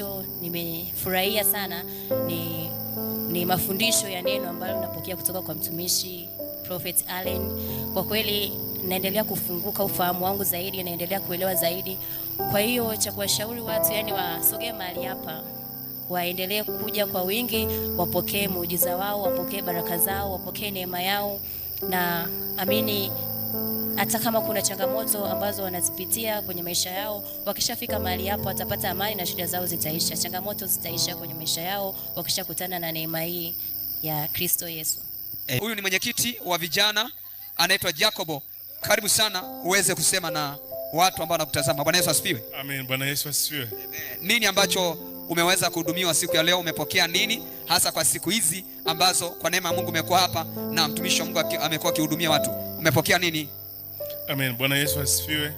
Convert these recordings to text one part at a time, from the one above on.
ambacho nimefurahia sana ni mafundisho ya neno ambayo napokea kutoka kwa mtumishi Prophet Allen. Kwa kweli naendelea kufunguka ufahamu wangu zaidi, naendelea kuelewa zaidi. Kwa hiyo cha kuwashauri watu, yani wasogee mahali hapa, waendelee kuja kwa wingi, wapokee muujiza wao, wapokee baraka zao, wapokee neema yao, na amini hata kama kuna changamoto ambazo wanazipitia kwenye maisha yao, wakishafika mahali hapo watapata amani na shida zao zitaisha. Changamoto zitaisha kwenye maisha yao wakishakutana na neema hii ya Kristo Yesu. Huyu ni mwenyekiti wa vijana anaitwa Jacobo. Karibu sana uweze kusema na watu ambao wanakutazama. Bwana Yesu asifiwe. Amen. Bwana Yesu asifiwe. Nini ambacho umeweza kuhudumiwa siku ya leo? Umepokea nini hasa kwa siku hizi ambazo kwa neema ya Mungu umekuwa hapa na mtumishi wa Mungu amekuwa akihudumia watu? Umepokea nini? Amen. Bwana Yesu asifiwe.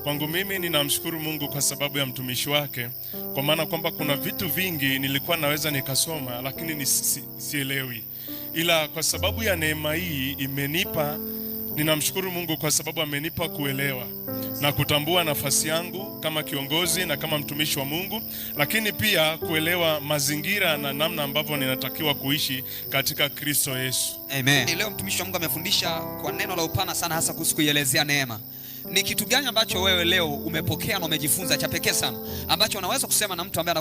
Kwangu mimi ninamshukuru Mungu kwa sababu ya mtumishi wake, kwa maana kwamba kuna vitu vingi nilikuwa naweza nikasoma lakini sielewi, ila kwa sababu ya neema hii imenipa, ninamshukuru Mungu kwa sababu amenipa kuelewa na kutambua nafasi yangu kama kiongozi na kama mtumishi wa Mungu, lakini pia kuelewa mazingira na namna ambavyo ninatakiwa kuishi katika Kristo Yesu. Amen. Leo mtumishi wa Mungu amefundisha kwa neno la upana sana, hasa kuhusu kuielezea neema. Ni kitu gani ambacho wewe leo umepokea na umejifunza cha pekee sana ambacho unaweza kusema na mtu ambaye